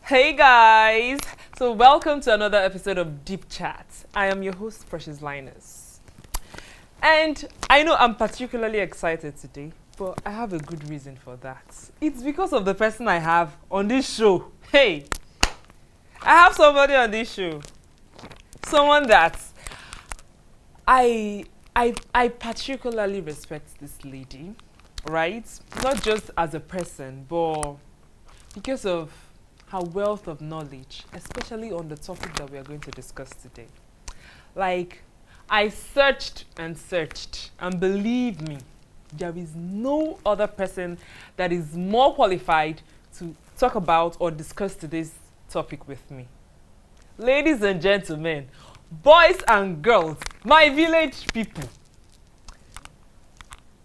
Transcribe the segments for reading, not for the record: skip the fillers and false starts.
Hey guys! So welcome to another episode of Deep Chat. I am your host, Precious Linus. And I know I'm particularly excited today, but I have a good reason for that. It's because of the person I have on this show. Hey! I have somebody on this show. Someone that I particularly respect this lady, right? Not just as a person, but because of her wealth of knowledge, especially on the topic that we are going to discuss today. Like, I searched, and believe me, there is no other person that is more qualified to talk about or discuss today's topic with me. Ladies and gentlemen, boys and girls, my village people,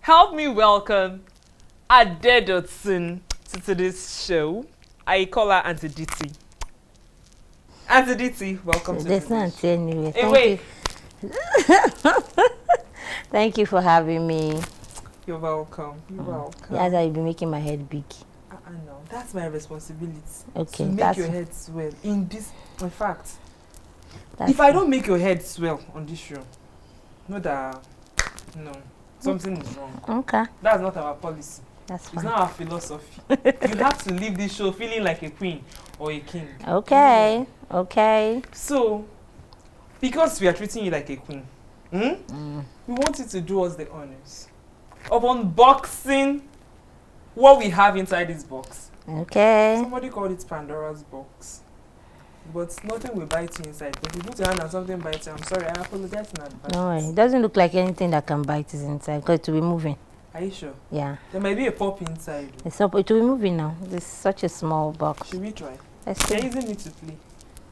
help me welcome Ade Dotson to today's show. I call her Auntie Diti. Auntie Diti, welcome to the show. That's not anyway. Hey, wait. Thank you for having me. You're welcome. You're welcome. Yes, I'll be making my head big. I know. That's my responsibility. Okay. To make your head swell. In fact, That's if I don't make your head swell on this show, know that, no, something is wrong. Okay. That's not our policy. That's It's fine. not our philosophy. You have to leave this show feeling like a queen or a king. Okay. Okay. So, because we are treating you like a queen, we want you to do us the honors of unboxing what we have inside this box. Okay. Somebody called it Pandora's box. But nothing will bite you inside. If you put your hand on something bites you, I'm sorry, I apologize in advance. No, it doesn't look like anything that can bite is inside because it will be moving. Are you sure? Yeah. There might be a pop inside. It will be moving now. This is such a small box. Should we try? Let's You're see. using me to play.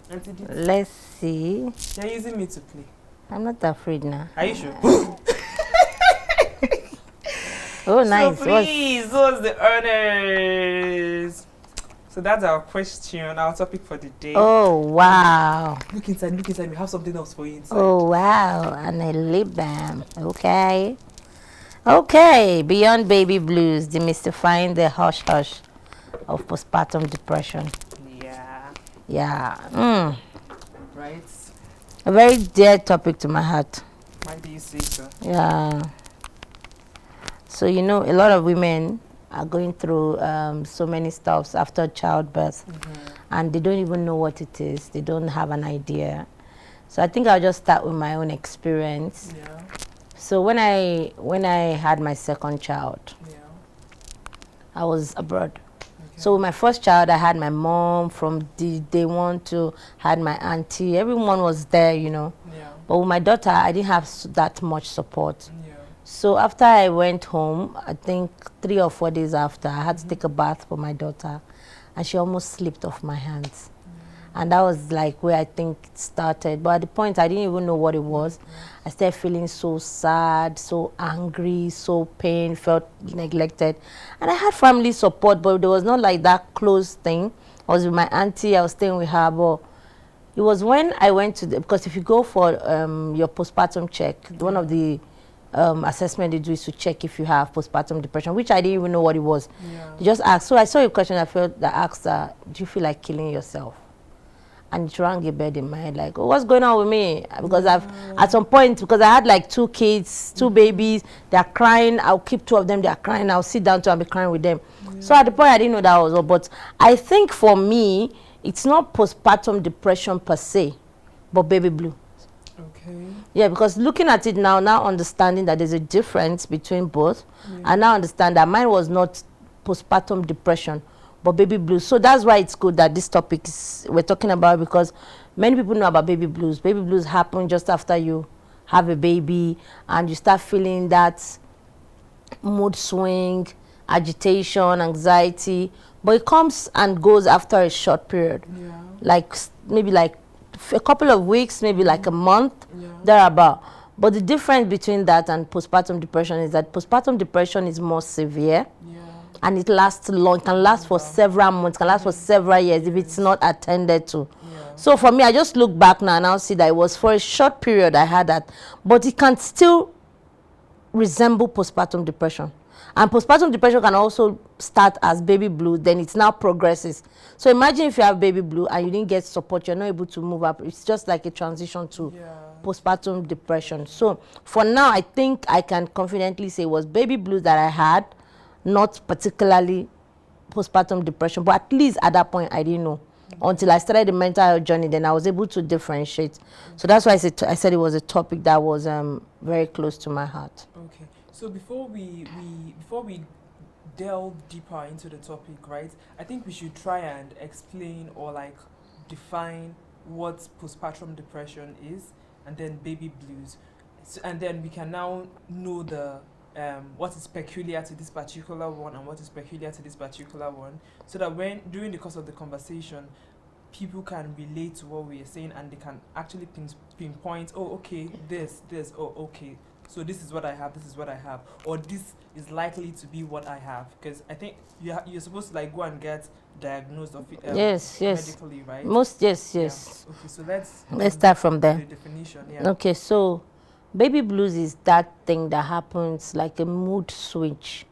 Auntie Diti, Let's see. you're using me to play. I'm not afraid now. Are you sure? Oh, nice. So please, what's the honors? So that's our question, our topic for the day. Oh, wow. Look inside, we have something else for you inside. Oh, wow. And a lip balm. Okay. Okay. Beyond baby blues, demystifying the hush hush of postpartum depression. Yeah. Yeah. Right? A very dear topic to my heart. Why do you say so? Yeah. So, you know, a lot of women are going through so many stuffs after childbirth, and they don't even know what it is. They don't have an idea. So I think I'll just start with my own experience. Yeah. So when I had my second child, Yeah. I was abroad. Okay. So with my first child, I had my mom from day one to had my auntie. Everyone was there, you know. Yeah. But with my daughter, I didn't have that much support. Yeah. So after I went home, I think 3 or 4 days after, I had to take a bath for my daughter, and she almost slipped off my hands. And that was like where I think it started. But at the point, I didn't even know what it was. I started feeling so sad, so angry, so pain, felt neglected. And I had family support, but there was not like that close thing. I was with my auntie, I was staying with her, but it was when I went to because if you go for your postpartum check, one of the assessment they do is to check if you have postpartum depression, which I didn't even know what it was. Yeah. They just asked. So I saw a question that asked, do you feel like killing yourself? And it rang a bell in my head, like, oh, what's going on with me? Because at some point, because I had like 2 kids, 2 babies, they're crying, I'll keep 2 of them, they're crying, I'll sit down to and be crying with them. Yeah. So at the point, I didn't know that was all. But I think for me, it's not postpartum depression per se, but baby blue. Okay. Yeah, because looking at it now understanding that there's a difference between both, I now understand that mine was not postpartum depression, but baby blues. So that's why it's good that this topic we're talking about, because many people know about baby blues. Baby blues happen just after you have a baby, and you start feeling that mood swing, agitation, anxiety, but it comes and goes after a short period. Yeah. Like maybe like a couple of weeks, maybe like a month, Yeah. thereabout. But the difference between that and postpartum depression is that postpartum depression is more severe, Yeah. and it lasts long. It can last for several months, can last for several years if it's not attended to. Yeah. So for me, I just look back now and I'll see that it was for a short period I had that, but it can still resemble postpartum depression. And postpartum depression can also start as baby blues, then it now progresses. So imagine if you have baby blue and you didn't get support, you're not able to move up. It's just like a transition to postpartum depression. So for now, I think I can confidently say it was baby blues that I had, not particularly postpartum depression, but at least at that point I didn't know. Until I started the mental health journey, then I was able to differentiate. So that's why I said it was a topic that was very close to my heart. Okay. So before we delve deeper into the topic, right? I think we should try and explain or like define what postpartum depression is, and then baby blues, and then we can now know the what is peculiar to this particular one and what is peculiar to this particular one, so that when during the course of the conversation, people can relate to what we are saying and they can actually pinpoint, oh, okay, this, oh, okay, so this is what I have, or this is likely to be what I have. Because I think you're supposed to like go and get diagnosed of it medically, right? Yes. Yeah. Okay, so let's start from there. The definition, yeah. Okay, so baby blues is that thing that happens like a mood switch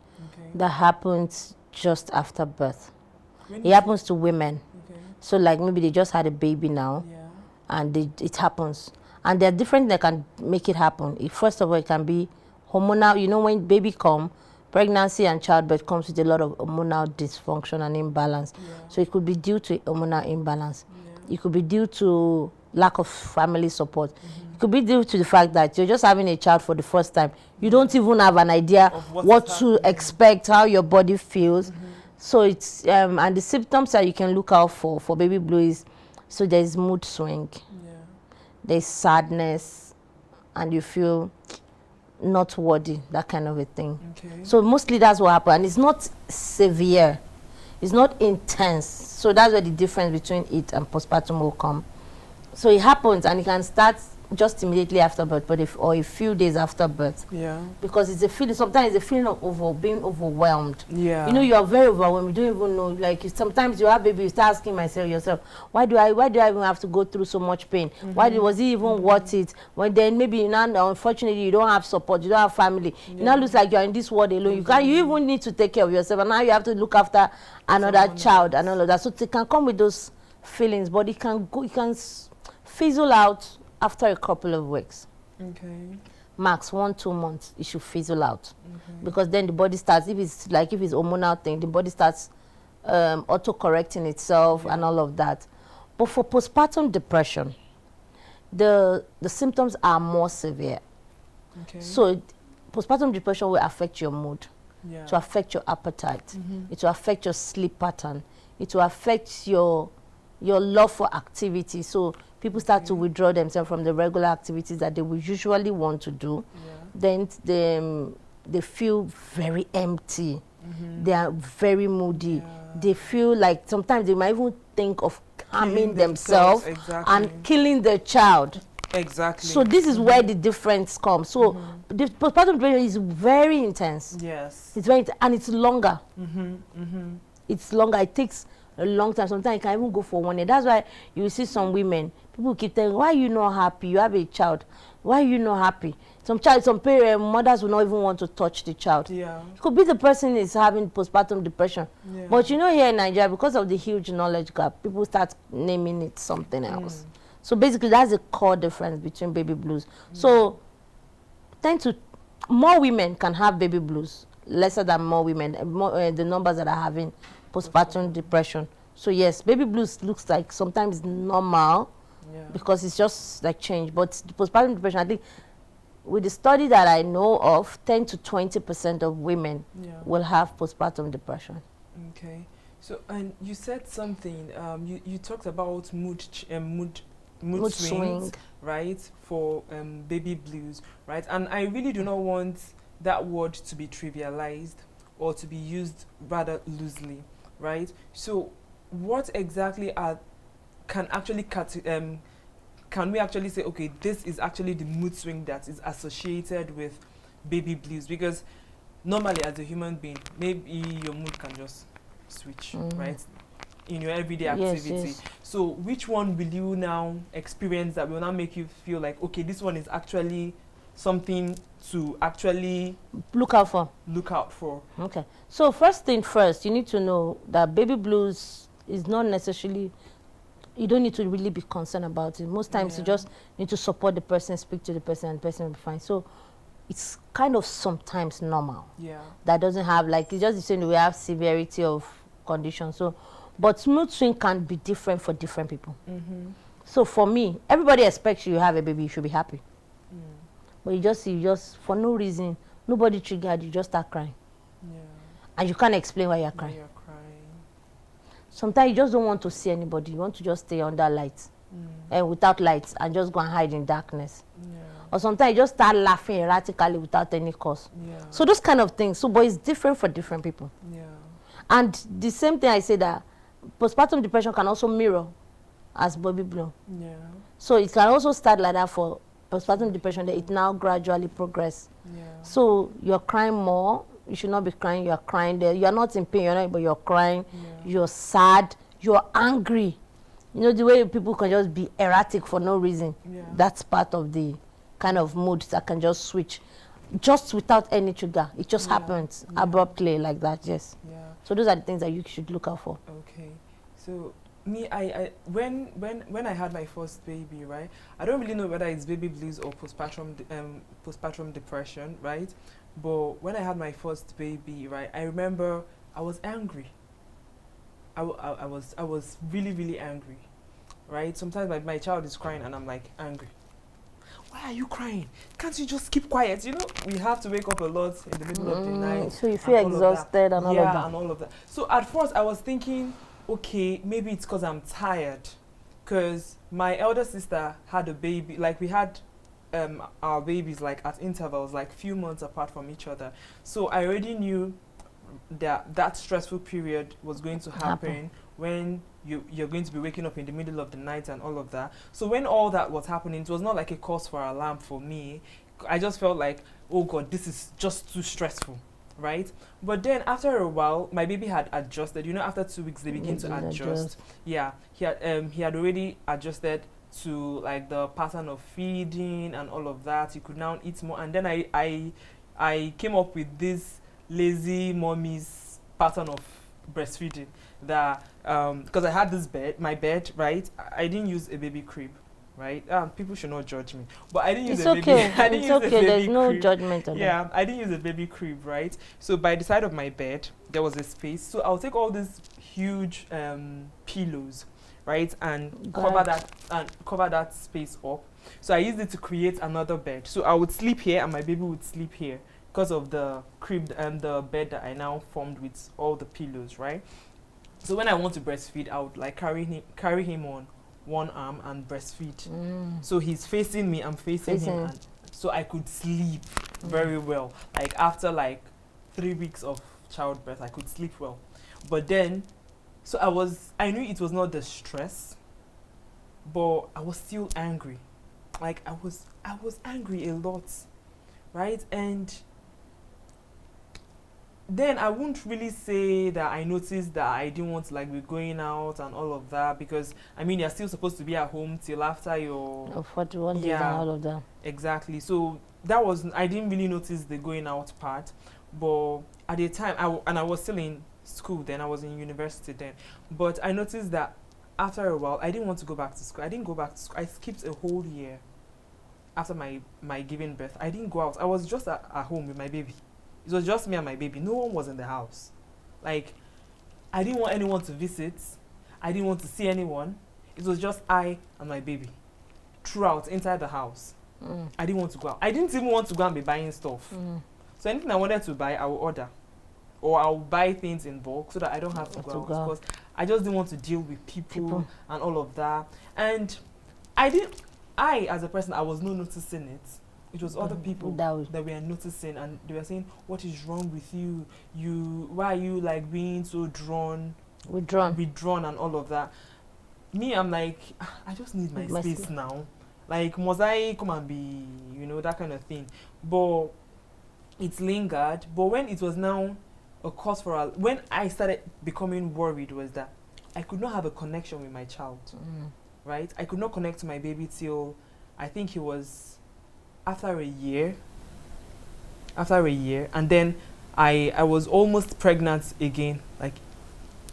that happens just after birth. It happens to women. Okay. So like maybe they just had a baby now, and it happens. And there are different that can make it happen. First of all, it can be hormonal. You know, when baby come, pregnancy and childbirth comes with a lot of hormonal dysfunction and imbalance. So it could be due to hormonal imbalance. It could be due to lack of family support. It could be due to the fact that you're just having a child for the first time. You don't even have an idea of what to expect, how your body feels. So it's and the symptoms that you can look out for baby blue is, so there's mood swing, there's sadness, and you feel not worthy, that kind of a thing. So mostly that's what happens, and it's not severe, it's not intense. So that's where the difference between it and postpartum will come. So it happens and it can start just immediately after birth, but or a few days after birth. Because it's a feeling, sometimes it's a feeling of being overwhelmed. You know, you are very overwhelmed, you don't even know, like sometimes you have baby, you start asking yourself, why do I even have to go through so much pain? Was it even worth it? When then maybe now, unfortunately, you don't have support, you don't have family. It now looks like you're in this world alone. You even need to take care of yourself, and now you have to look after another child and all of that. So it can come with those feelings, but it can fizzle out after a couple of weeks. Max 1-2 months, it should fizzle out. Because then the body starts, if it's hormonal thing, the body starts auto-correcting itself and all of that. But for postpartum depression, the symptoms are more severe. So postpartum depression will affect your mood, it will affect your appetite, it will affect your sleep pattern, it will affect your love for activity. So people start to withdraw themselves from the regular activities that they would usually want to do. Then they feel very empty. They are very moody. They feel like sometimes they might even think of harming themselves and killing their child. So this is where the difference comes. So the postpartum depression is very intense. It's very and it's longer. It's longer. It takes a long time. Sometimes it can even go for 1 year. That's why you see some women, people keep telling, why are you not happy? You have a child. Why are you not happy? Some parents, mothers will not even want to touch the child. It could be the person is having postpartum depression. But you know, here in Nigeria, because of the huge knowledge gap, people start naming it something else. So basically, that's the core difference between baby blues. So more women can have baby blues, lesser than more women, the numbers that are having postpartum depression. So yes, baby blues looks like sometimes normal because it's just like change. But the postpartum depression, I think, with the study that I know of, 10 to 20% of women will have postpartum depression. So, and you said something. You talked about mood swings, right? For baby blues, right? And I really do not want that word to be trivialized or to be used rather loosely. Right. So, what exactly can we actually say? Okay, this is actually the mood swing that is associated with baby blues. Because normally, as a human being, maybe your mood can just switch, right, in your everyday activity. So, which one will you now experience that will now make you feel like, okay, this one is actually something to actually look out for. Okay. So first thing first, you need to know that baby blues is not necessarily, you don't need to really be concerned about it. Most times you just need to support the person, speak to the person, and the person will be fine. So it's kind of sometimes normal. Yeah. That doesn't have, like, it's just the same, we have severity of condition. So, but mood swing can be different for different people. So for me, everybody expects you have a baby, you should be happy. But you just for no reason, nobody triggered, you just start crying. Yeah. And you can't explain why you're crying. Sometimes you just don't want to see anybody. You want to just stay under lights and without lights and just go and hide in darkness. Yeah. Or sometimes you just start laughing erratically without any cause. Yeah. So those kind of things. So, but it's different for different people. Yeah. And the same thing I say that postpartum depression can also mirror as baby blue. Yeah. So it can also start like that for postpartum depression, that it now gradually progress. Yeah. So you're crying more. You should not be crying. You're crying there. You're not in pain, you're not, but you're crying. Yeah. You're sad. You're angry. You know, the way people can just be erratic for no reason. Yeah. That's part of the kind of mood that can just switch just without any trigger. It just happens abruptly like that, yes. Yeah. So those are the things that you should look out for. Okay. So me, when I had my first baby, right, I don't really know whether it's baby blues or postpartum depression, right? But when I had my first baby, right, I remember I was angry. I was really, really angry, right? Sometimes my child is crying and I'm like angry. Why are you crying? Can't you just keep quiet? You know, we have to wake up a lot in the middle of the night. So you feel exhausted and all of that. Yeah, and all of that. So at first I was thinking, okay, maybe it's because I'm tired. Because my elder sister had a baby, like we had our babies like at intervals, like few months apart from each other. So I already knew that stressful period was going to happen when you're going to be waking up in the middle of the night and all of that. So when all that was happening, it was not like a cause for alarm for me. I just felt like, oh God, this is just too stressful, right? But then after a while, my baby had adjusted. You know, after 2 weeks, they begin to adjust. Yeah, he had already adjusted to like the pattern of feeding and all of that. He could now eat more. And then I came up with this lazy mommy's pattern of breastfeeding, that because I had this my bed, right? I didn't use a baby crib, right? People should not judge me, but I didn't use a baby. It's okay. There's no judgment on that. Yeah, I didn't use a baby crib, right? So by the side of my bed there was a space. So I'll take all these huge pillows, right, and cover that space up. So I used it to create another bed. So I would sleep here and my baby would sleep here, because of the crib and the bed that I now formed with all the pillows, right? So when I want to breastfeed, I would like carry him on one arm and breastfeed. So he's facing me, I'm facing him, and so I could sleep very well. Like after like 3 weeks of childbirth, I could sleep well. But then, so I knew it was not the stress, but I was still angry. Like I was angry a lot, right? And then I won't really say that I noticed that I didn't want to like be going out and all of that, because I mean you're still supposed to be at home till after your 41 days and all of that. Exactly. So I didn't really notice the going out part, but at the time I was still in school then, I was in university then, but I noticed that after a while I didn't want to go back to school. I didn't go back to school. I skipped a whole year after my giving birth. I didn't go out. I was just at home with my baby. It was just me and my baby. No one was in the house. Like, I didn't want anyone to visit. I didn't want to see anyone. It was just I and my baby throughout, inside the house. I didn't want to go out. I didn't even want to go and be buying stuff. So anything I wanted to buy, I will order. Or I'll buy things in bulk so that I don't have to go out. Because I just didn't want to deal with people and all of that. And I, as a person, I was not noticing it. It was other people that were noticing, and they were saying, "What is wrong with you? Why are you like being so withdrawn and all of that?" Me, I'm like, I just need my space now. Like, must I come and be, that kind of thing? But it lingered. But when it was now a cause for when I started becoming worried, was that I could not have a connection with my child. Right? I could not connect to my baby till I think he was after a year, and then I was almost pregnant again, like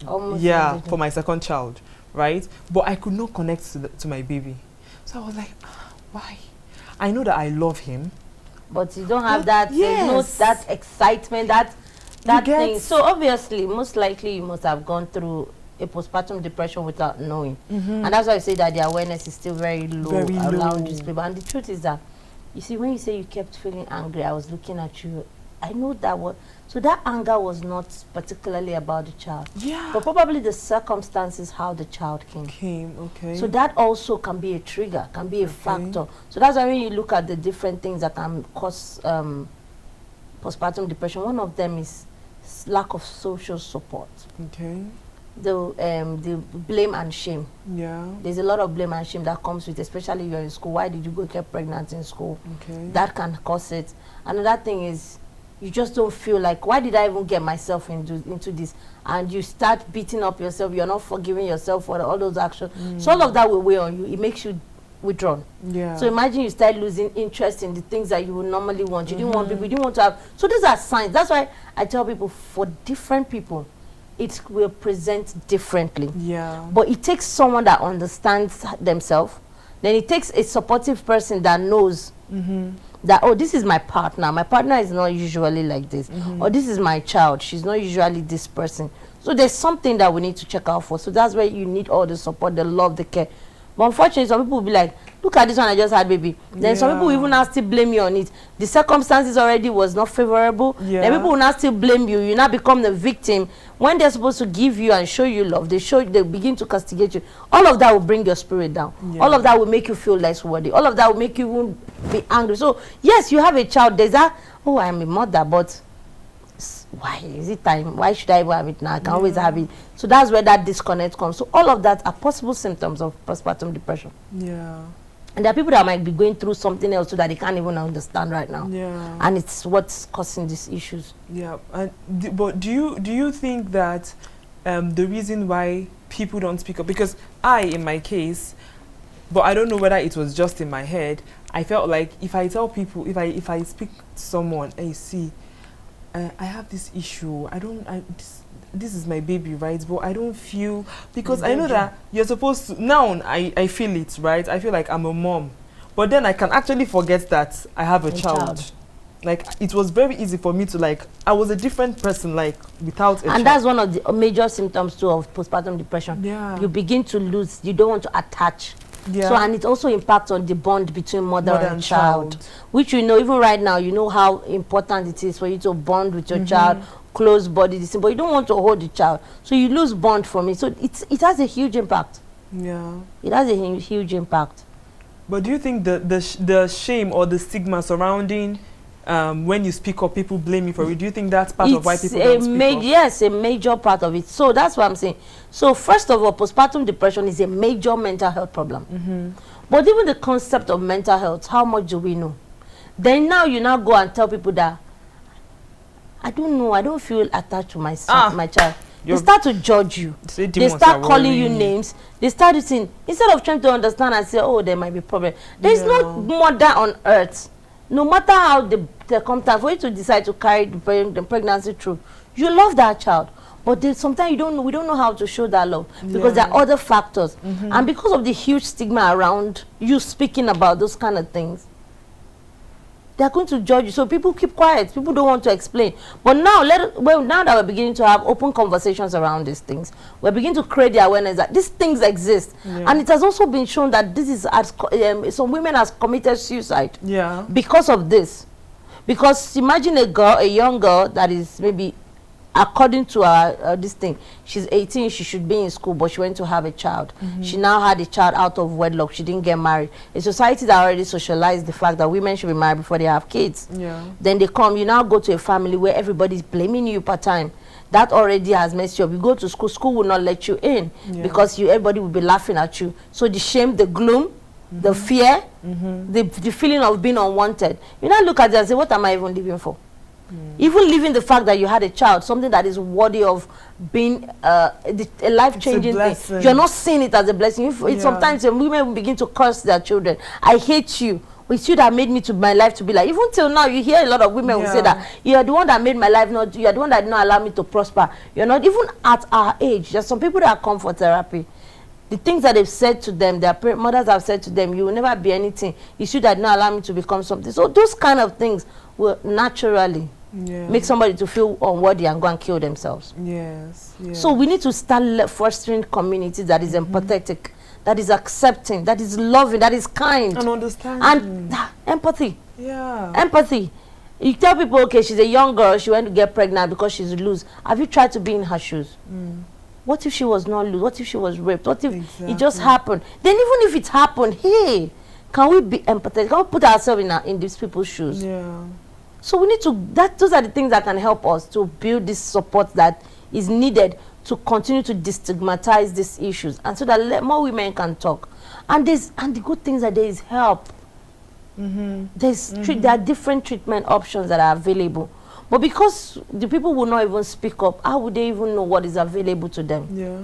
Almost. yeah, for my second child, right? But I could not connect to my baby, so I was like, why? I know that I love him, but you don't have that. Yes. No, that excitement, that thing. get- So obviously, most likely, you must have gone through a postpartum depression without knowing, and that's why I say that the awareness is still very low Very around low. these people. And the truth is that, you see, when you say you kept feeling angry, I was looking at you. I know that was so. That anger was not particularly about the child, Yeah. but probably the circumstances how the child came. Okay. So that also can be a trigger, can be a factor. So that's why when you look at the different things that can cause postpartum depression, one of them is lack of social support. Okay. The blame and shame. Yeah. There's a lot of blame and shame that comes with, especially you're in school. Why did you go get pregnant in school? Okay. That can cause it. Another thing is, you just don't feel like, why did I even get myself into this? And you start beating up yourself. You're not forgiving yourself for all those actions. So all of that will weigh on you. It makes you withdrawn. Yeah. So imagine you start losing interest in the things that you would normally want. You didn't want people, you didn't want to have. So these are signs. That's why I tell people, for different people, it will present differently. Yeah. But it takes someone that understands themselves. Then it takes a supportive person that knows that, oh, this is my partner. My partner is not usually like this. Or this is my child. She's not usually this person. So there's something that we need to check out for. So that's where you need all the support, the love, the care. But unfortunately, some people will be like, look at this one, I just had baby. Then some people even now still blame you on it. The circumstances already was not favorable. Then people will now still blame you. You now become the victim. When they're supposed to give you and show you love, they begin to castigate you. All of that will bring your spirit down. All of that will make you feel less worthy. All of that will make you even be angry. So yes, you have a child. There's that, oh, I'm a mother, but why is it time? Why should I even have it now? I can always have it. So that's where that disconnect comes. So all of that are possible symptoms of postpartum depression. Yeah. And there are people that might be going through something else so that they can't even understand right now. Yeah. And it's what's causing these issues. Yeah. And but do you think that the reason why people don't speak up, because in my case, but I don't know whether it was just in my head, I felt like if I tell people, if I speak to someone, hey, see, I have this issue. This is my baby, right? But I don't feel, because I know that you're supposed to, now I feel it, right? I feel like I'm a mom. But then I can actually forget that I have a child. Like, it was very easy for me to, like, I was a different person, like, without a child. And that's one of the major symptoms too of postpartum depression. Yeah. You begin to lose, you don't want to attach. Yeah. So, and it also impacts on the bond between mother and child, which you know, even right now, you know how important it is for you to bond with your child, close body, but you don't want to hold the child. So you lose bond from it. So it has a huge impact. Yeah. It has a huge impact. But do you think the shame or the stigma surrounding when you speak up, people blame you for it? Do you think that's part of why people don't speak up? Yes, a major part of it. So that's what I'm saying. So first of all, postpartum depression is a major mental health problem. But even the concept of mental health, how much do we know? Then now you now go and tell people that, I don't know, I don't feel attached to my son, my child. They start to judge you. They start calling you names. They start saying, instead of trying to understand and say, oh, there might be problem. There is no mother on earth, no matter how the come time for you to decide to carry the pregnancy through, you love that child. But sometimes we don't know how to show that love, because there are other factors. And because of the huge stigma around you speaking about those kind of things, they are going to judge you. So people keep quiet. People don't want to explain. But now, now that we're beginning to have open conversations around these things, we're beginning to create the awareness that these things exist. And it has also been shown that this is some women have committed suicide because of this. Because imagine a young girl that is maybe, according to this thing, she's 18, she should be in school, but she went to have a child. She now had a child out of wedlock. She didn't get married. A society that already socialized the fact that women should be married before they have kids. Then you now go to a family where everybody's blaming you per time. That already has messed you up. You go to school will not let you in because everybody will be laughing at you. So the shame, the gloom, the fear, the feeling of being unwanted. You now look at it and say, what am I even living for? Even living the fact that you had a child, something that is worthy of being a life-changing thing. You're not seeing it as a blessing. Sometimes women will begin to curse their children. I hate you. it's you that made me to my life to be like, even till now you hear a lot of women who say that you're the one that made my life not, you're the one that did not allow me to prosper. You're not, even at our age, there's some people that come for therapy. The things that they've said to them, their mothers have said to them, you will never be anything. It's you that did not allow me to become something. So those kind of things will naturally make somebody to feel unworthy and go and kill themselves. Yes. So we need to start fostering community that is empathetic, that is accepting, that is loving, that is kind. And understanding. And empathy. Yeah. Empathy. You tell people, okay, she's a young girl, she went to get pregnant because she's loose. Have you tried to be in her shoes? What if she was not loose? What if she was raped? What if it just happened? Then even if it happened, hey, can we be empathetic? Can we put ourselves in these people's shoes? Yeah. So we need to, those are the things that can help us to build this support that is needed to continue to destigmatize these issues, and so that more women can talk. And the good things that there is help. There are different treatment options that are available. But because the people will not even speak up, how would they even know what is available to them? Yeah.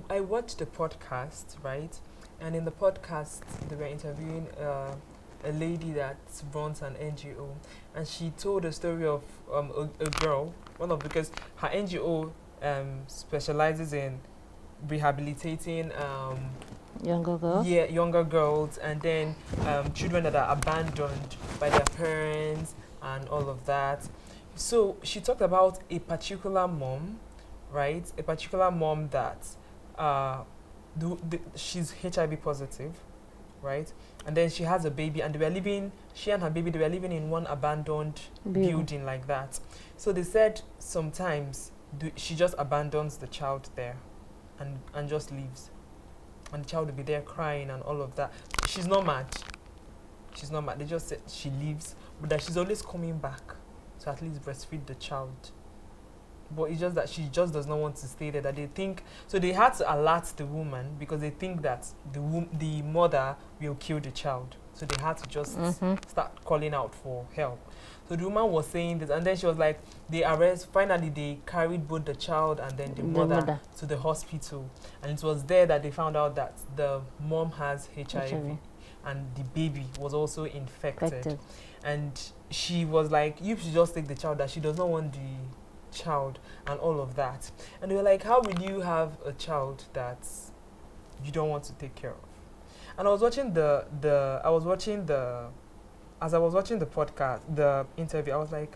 I watched the podcast, right? And in the podcast, they were interviewing a lady that runs an NGO. And she told a story of a girl, because her NGO specializes in rehabilitating Younger girls? Yeah, younger girls, and then children that are abandoned by their parents and all of that. So she talked about a particular mom, right? A particular mom that she's HIV positive, right? And then she has a baby, and she and her baby, they were living in one abandoned building like that. So they said sometimes she just abandons the child there and just leaves. And the child will be there crying and all of that. She's not mad. She's not mad. They just said she leaves, but that she's always coming back to at least breastfeed the child. But it's just that she just does not want to stay there. That they think, so they had to alert the woman because they think that the mother will kill the child. So they had to just start calling out for help. So the woman was saying this, and then she was like, finally they carried both the child and then the mother to the hospital. And it was there that they found out that the mom has HIV. And the baby was also infected. And she was like, you should just take the child, that she does not want the child and all of that. And they were like, how will you have a child that you don't want to take care of? And I was watching as I was watching the podcast, the interview, I was like,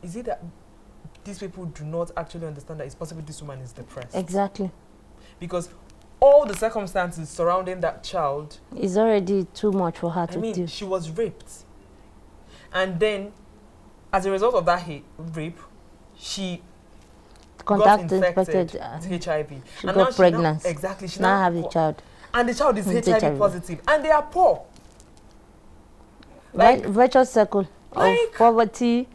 is it that these people do not actually understand that it's possible this woman is depressed? Exactly. Because all the circumstances surrounding that child is already too much for her to do. She was raped. And then, as a result of that rape, she got infected with HIV. She got pregnant. Exactly. She now have the child. And the child is HIV positive. And they are poor. Like virtuous circle of poverty.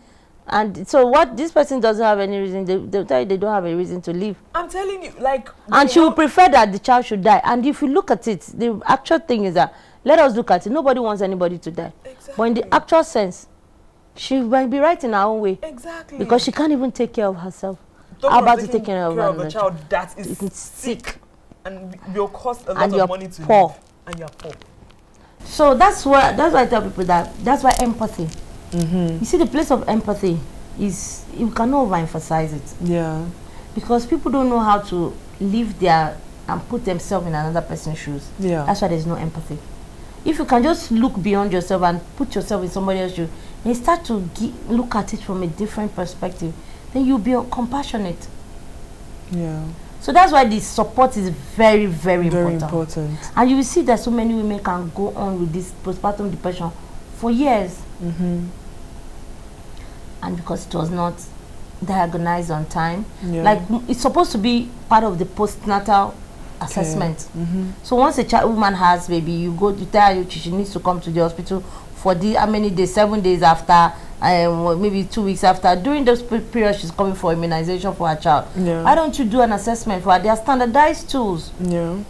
And so what this person doesn't have any reason, they'll tell you they don't have a reason to live. I'm telling you, like... And she would prefer that the child should die. And if you look at it, the actual thing is that, let us look at it, nobody wants anybody to die. Exactly. But in the actual sense, she might be right in her own way. Exactly. Because she can't even take care of herself. How about to take care of a child that is sick and will cost a lot of money to poor. live. And you're poor. So that's why I tell people that's why empathy. You see, the place of empathy is, you cannot overemphasize it. Yeah. Because people don't know how to live there and put themselves in another person's shoes. Yeah. That's why there's no empathy. If you can just look beyond yourself and put yourself in somebody else's shoes, and start to look at it from a different perspective, then you'll be compassionate. Yeah. So that's why the support is very, very important. And you will see that so many women can go on with this postpartum depression for years. And because it was not diagnosed on time, like it's supposed to be part of the postnatal assessment. So once a woman has baby, you tell her she needs to come to the hospital for how many days? 7 days after, maybe 2 weeks after. During those periods, she's coming for immunization for her child. Why don't you do an assessment for her? They are standardized tools.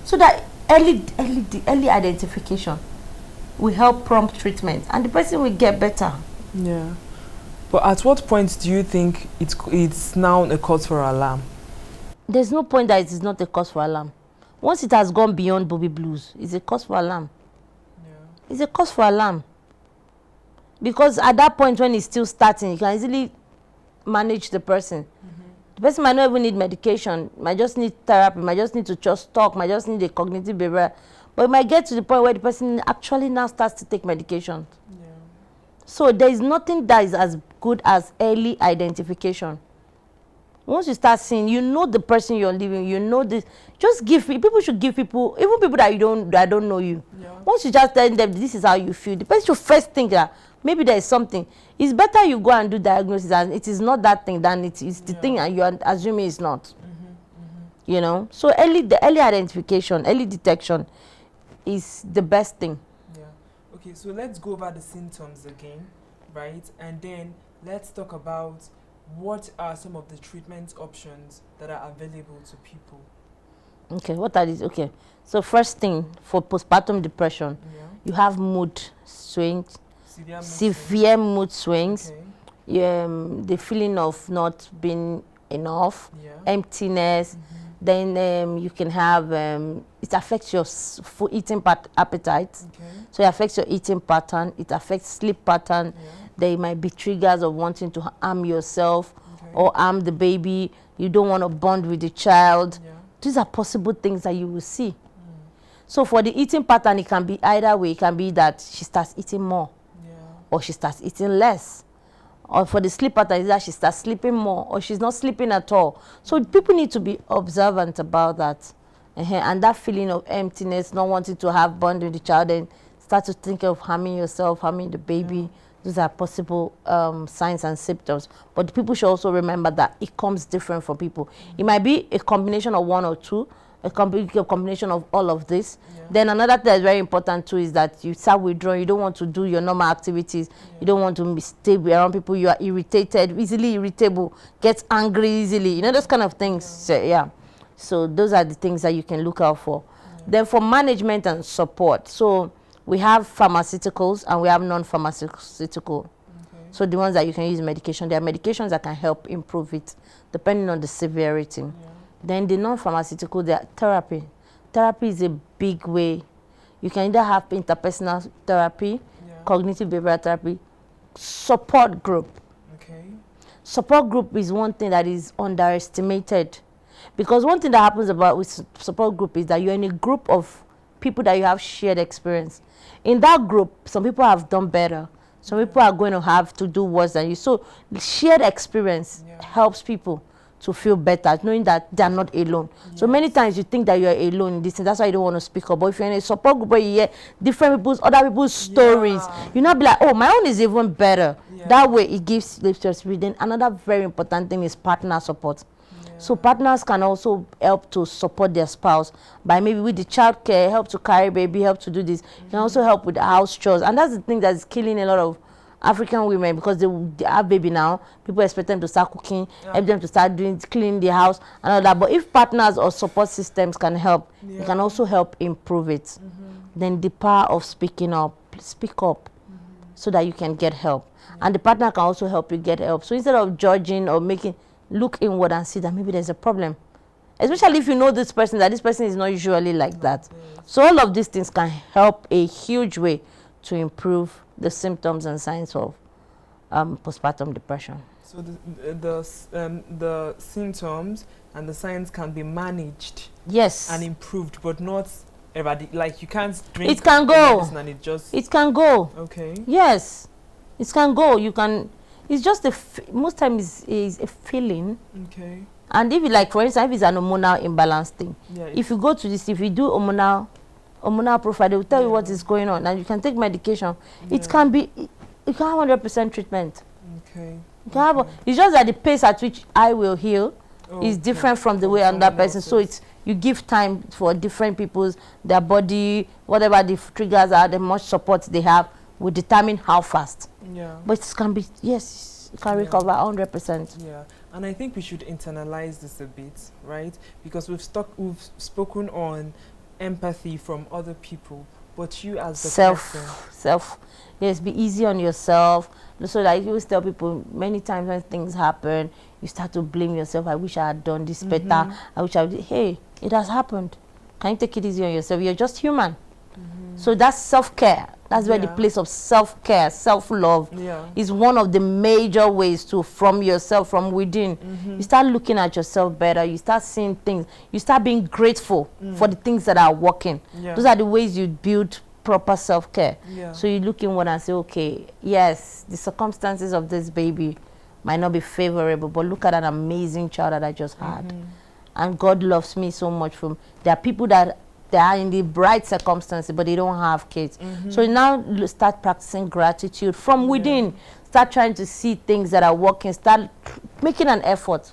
So that early identification will help prompt treatment, and the person will get better. Yeah. But at what point do you think it's now a cause for alarm? There's no point that it is not a cause for alarm. Once it has gone beyond baby blues, it's a cause for alarm. It's a cause for alarm. Because at that point when it's still starting, you can easily manage the person. The person might not even need medication, might just need therapy, might just need to just talk, might just need a cognitive behavior. But it might get to the point where the person actually now starts to take medication. Yeah. So there is nothing that is as good as early identification. Once you start seeing, you know the person you're living, you know this. Just give people should give people, even people that don't know you. Yeah. Once you just tell them this is how you feel, the person should first think that maybe there is something. It's better you go and do diagnosis and it is not that thing than it is the thing and you are assuming it's not. You know, so the early identification, early detection is the best thing. Yeah. Okay, so let's go over the symptoms again, right? And then let's talk about what are some of the treatment options that are available to people. Okay, what are these? Okay, so first thing for postpartum depression, you have mood swings, severe mood swings, the feeling of not being enough, emptiness. Then you can have it affects your eating appetite. So it affects your eating pattern, it affects sleep pattern. There might be triggers of wanting to harm yourself or harm the baby. You don't want to bond with the child. These are possible things that you will see. So for the eating pattern, it can be either way. It can be that she starts eating more or she starts eating less. Or for the sleep pattern, is that she starts sleeping more or she's not sleeping at all. So people need to be observant about that. And that feeling of emptiness, not wanting to have bond with the child, and start to think of harming yourself, harming the baby. These are possible signs and symptoms. But people should also remember that it comes different for people. It might be a combination of one or two, a combination of all of this. Then another thing that's very important too is that you start withdrawing. You don't want to do your normal activities. You don't want to stay around people. You are irritated, easily irritable, get angry easily. You know, those kind of things. So those are the things that you can look out for. Then for management and support. So we have pharmaceuticals and we have non-pharmaceutical. So the ones that you can use medication, there are medications that can help improve it depending on the severity. Then the non-pharmaceutical, there are therapy. Therapy is a big way. You can either have interpersonal therapy, cognitive behavioral therapy, support group. Support group is one thing that is underestimated. Because one thing that happens with support group is that you're in a group of people that you have shared experience. In that group, some people have done better. Some people are going to have to do worse than you. So shared experience helps people to feel better, knowing that they are not alone. So many times you think that you are alone in this thing. That's why you don't want to speak up. But if you're in a support group where you hear other people's stories, you not be like, oh, my own is even better. That way it gives life to us. Then another very important thing is partner support. So partners can also help to support their spouse by maybe with the child care, help to carry baby, help to do this. You can also help with the house chores. And that's the thing that's killing a lot of African women, because they have baby now. People expect them to start cooking, help them to start cleaning the house and all that. But if partners or support systems can help, it can also help improve it. Then the power of speaking up, speak up so that you can get help. And the partner can also help you get help. So instead of judging or look inward and see that maybe there's a problem. Especially if you know this person, that this person is not usually like that. So all of these things can help a huge way to improve the symptoms and signs of postpartum depression. So the symptoms and the signs can be managed, and improved, but not like you can't drink. It can go. And it can go. Okay. Yes, it can go. You can. It's just most times is a feeling. Okay. And if like for instance, if it's an hormonal imbalance thing, if you go to this, if you do hormonal profile, they will tell you what is going on, and you can take medication. It can be, you can have 100% treatment. Okay. You can have it's just that the pace at which I will heal is different from the way another person. So it's you give time for different people's their body, whatever the triggers are, the much support they have will determine how fast. But it can be you can recover 100%. And I think we should internalize this a bit, right? Because we've spoken on empathy from other people, but you as the person. Yes, be easy on yourself. So like you always tell people many times when things happen, you start to blame yourself. I wish I had done this better. I wish hey, it has happened. Can you take it easy on yourself? You're just human. So that's self-care. That's where the place of self-care, self-love is one of the major ways to, from yourself, from within. You start looking at yourself better. You start seeing things. You start being grateful for the things that are working. Those are the ways you build proper self-care. So you look inward and say, okay, yes, the circumstances of this baby might not be favorable, but look at an amazing child that I just had. And God loves me so much. There are people that they are in the bright circumstances, but they don't have kids. So now start practicing gratitude from within. Start trying to see things that are working. Start making an effort.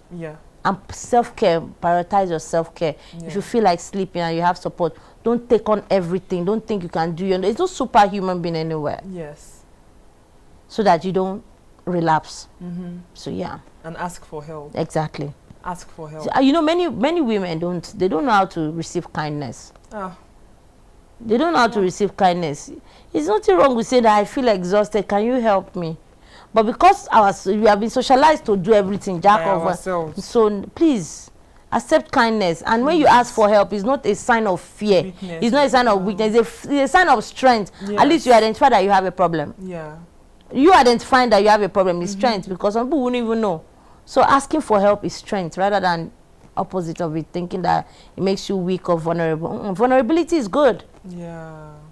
And self-care, prioritize your self-care. If you feel like sleeping and you have support, don't take on everything. Don't think you can do it. It's no superhuman being anywhere. So that you don't relapse. So yeah. And ask for help. Exactly. Ask for help. So, you know, many women don't know how to receive kindness. They don't know how to receive kindness. There's nothing wrong with saying that I feel exhausted. Can you help me? But because we have been socialized to do everything, jack of ourselves. So please accept kindness. And when you ask for help, it's not a sign of fear. Weakness. It's not a sign of weakness. It's a sign of strength. At least you identify that you have a problem. You identifying that you have a problem is strength, because some people wouldn't even know. So asking for help is strength rather than opposite of it, thinking that it makes you weak or vulnerable. Vulnerability is good.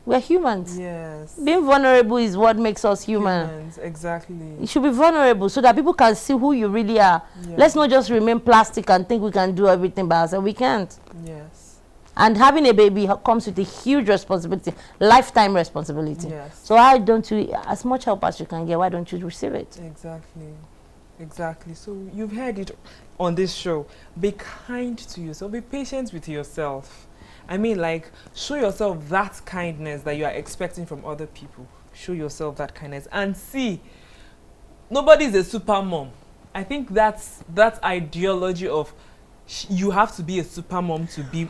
We're humans. Being vulnerable is what makes us human. Exactly. You should be vulnerable so that people can see who you really are. Let's not just remain plastic and think we can do everything by ourselves. We can't. And having a baby comes with a huge responsibility, lifetime responsibility. So why don't you, as much help as you can get, why don't you receive it? Exactly. So you've heard it on this show. Be kind to yourself. Be patient with yourself. I mean, like, show yourself that kindness that you are expecting from other people. Show yourself that kindness. And see, nobody's a super mom. I think that's that ideology of you have to be a super mom to be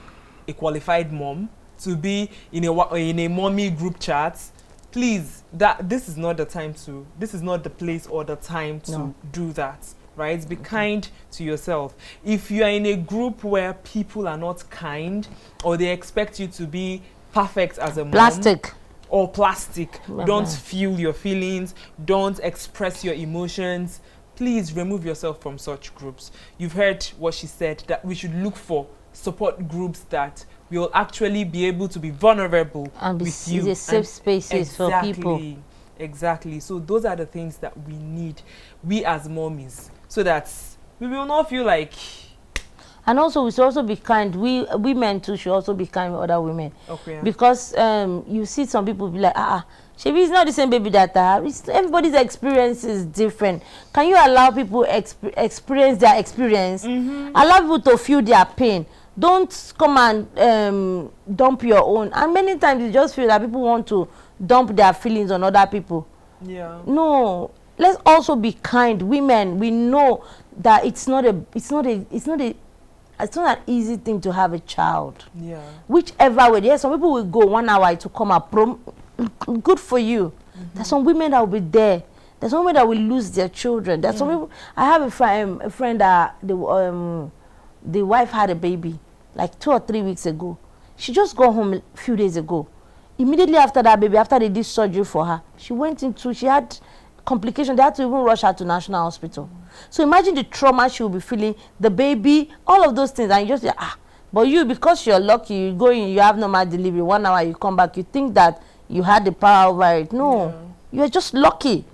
a qualified mom, to be in a mommy group chat. Please, this is not the time to, this is not the place or the time to do that, right? Be kind to yourself. If you are in a group where people are not kind, or they expect you to be perfect as a mom, plastic, don't feel your feelings, don't express your emotions, please remove yourself from such groups. You've heard what she said, that we should look for support groups that we will actually be able to be vulnerable and with you. And safe spaces for people. Exactly. So those are the things that we need, we as mommies, so that we will not feel like. And also, we should also be kind. We men too should also be kind with other women. Because you see some people be like, Shebi, it's not the same baby that I have. Everybody's experience is different. Can you allow people experience their experience? Allow people to feel their pain. Don't come and dump your own. And many times you just feel that people want to dump their feelings on other people. No, let's also be kind. Women, we know that it's not an easy thing to have a child. Whichever way. Some people will go 1 hour to come up. Good for you. There's some women that will be there. There's some women that will lose their children. There's some people. I have a friend that the wife had a baby like 2 or 3 weeks ago. She just got home a few days ago. Immediately after that baby, after they did surgery for her, she had complications. They had to even rush her to National Hospital. So imagine the trauma she will be feeling, the baby, all of those things. And you just but you, because you're lucky, you go in, you have normal delivery, 1 hour, you come back, you think that you had the power over it. No, you're just lucky.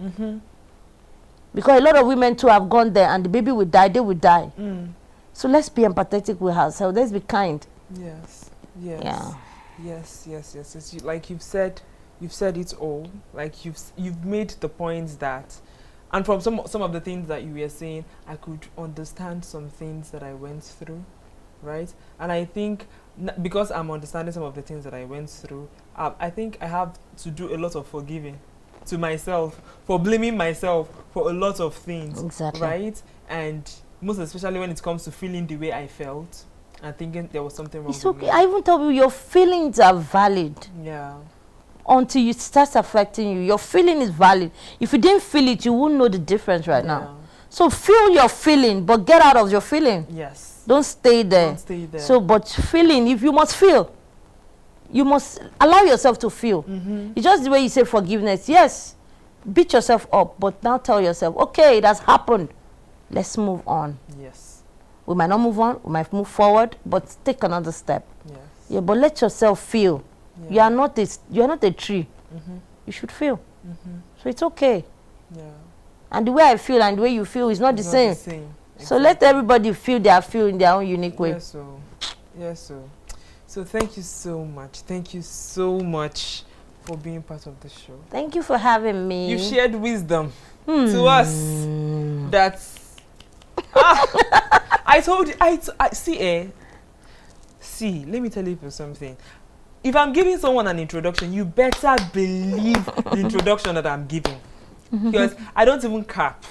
Because a lot of women too have gone there and the baby will die, they will die. So let's be empathetic with ourselves. Let's be kind. Yes. Like you've said it all. Like you've made the points that, and from some of the things that you were saying, I could understand some things that I went through, right? And I think because I'm understanding some of the things that I went through, I think I have to do a lot of forgiving to myself for blaming myself for a lot of things, right? And most especially when it comes to feeling the way I felt and thinking there was something wrong. It's okay. I even tell you your feelings are valid. Until it starts affecting you, your feeling is valid. If you didn't feel it, you wouldn't know the difference right now. So feel your feeling, but get out of your feeling. Don't stay there. So, but feeling, if you must feel. you must allow yourself to feel. It's just the way you say forgiveness. Yes, beat yourself up, but now tell yourself, okay, it has happened. Let's move on. Yes. We might not move on, we might move forward, but take another step. Yes. Yeah, but let yourself feel. Yeah. You are not a tree. You should feel. So it's okay. Yeah. And the way I feel and the way you feel is not the same. So let everybody feel in their own unique way. Yes, so. Yes, so. So thank you so much. Thank you so much for being part of the show. Thank you for having me. You shared wisdom to us. That's I told you. I see. See, let me tell you something. If I'm giving someone an introduction, you better believe the introduction that I'm giving, because I don't even cap.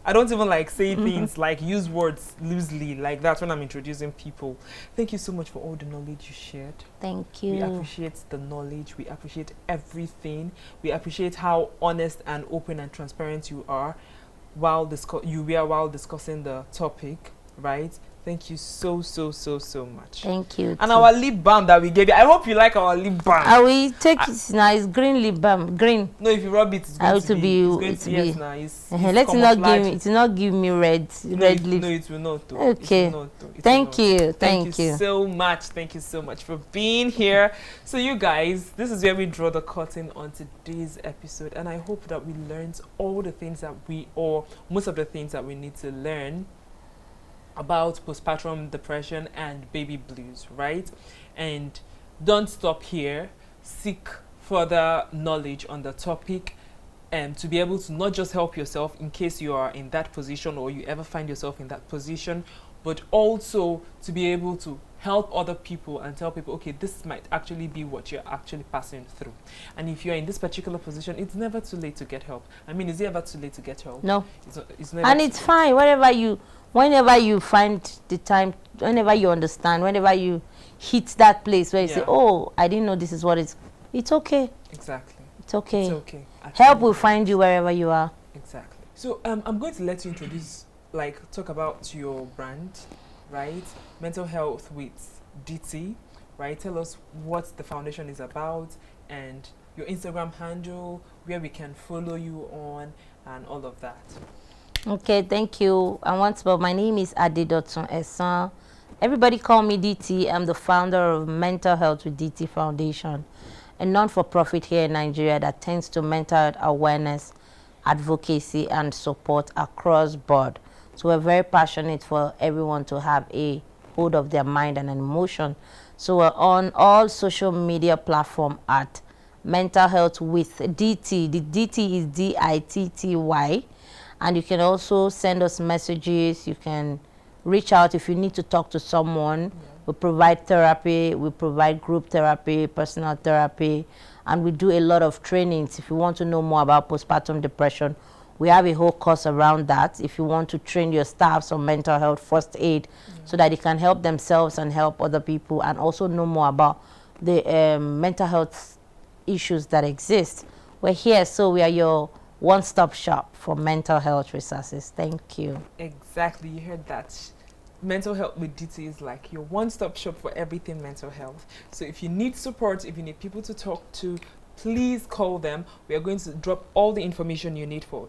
I don't even like say things like use words loosely like that when I'm introducing people. Thank you so much for all the knowledge you shared. Thank you. We appreciate the knowledge. We appreciate everything. We appreciate how honest and open and transparent you are while discussing the topic, right? Thank you so much. Thank you. And our lip balm that we gave you, I hope you like our lip balm. I will take it now. It's green lip balm. Green. No, if you rub it, it's going to be. Yes, now it's let's not give me. It will not give me red lips. No, it will not. Though. Okay. It will not, though. Thank you. Thank you so much. Thank you so much for being here. So you guys, this is where we draw the curtain on today's episode, and I hope that we learned all the things that most of the things that we need to learn about postpartum depression and baby blues, right? And don't stop here. Seek further knowledge on the topic, and to be able to not just help yourself in case you are in that position or you ever find yourself in that position, but also to be able to help other people and tell people, okay, this might actually be what you're actually passing through. And if you're in this particular position, it's never too late to get help. I mean, is it ever too late to get help? No. It's never. And it's fine. Whenever you find the time, whenever you understand, whenever you hit that place where you say, oh, I didn't know this is what it's okay. Exactly. It's okay. It's okay. Help will find you wherever you are. Exactly. So I'm going to let you talk about your brand, right? Mental Health with DT, right? Tell us what the foundation is about and your Instagram handle, where we can follow you on, and all of that. Okay, thank you. And once more, my name is Adedotun Esan. Everybody call me DT. I'm the founder of Mental Health with DT Foundation, a non-for-profit here in Nigeria that tends to mental health awareness, advocacy, and support across board. So we're very passionate for everyone to have a hold of their mind and emotion. So we're on all social media platforms at Mental Health with DT. The DT is DITTY. And you can also send us messages. You can reach out if you need to talk to someone. We provide therapy. We provide group therapy, personal therapy. And we do a lot of trainings. If you want to know more about postpartum depression, we have a whole course around that. If you want to train your staffs on mental health first aid so that they can help themselves and help other people, and also know more about the mental health issues that exist, we're here. So we are your one-stop shop for mental health resources. Thank you. Exactly, you heard that. Mental Health with DT is like your one-stop shop for everything mental health. So if you need support, if you need people to talk to, please call them. We are going to drop all the information you need for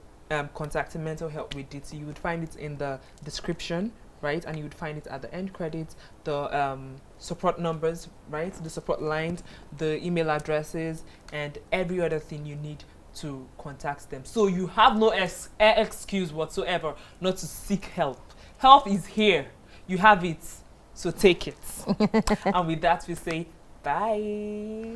contacting Mental Health with DT. You would find it in the description, right? And you would find it at the end credits, the support numbers, right? The support lines, the email addresses, and every other thing you need to contact them. So you have no excuse whatsoever not to seek help. Help is here. You have it. So take it. And with that, we say bye.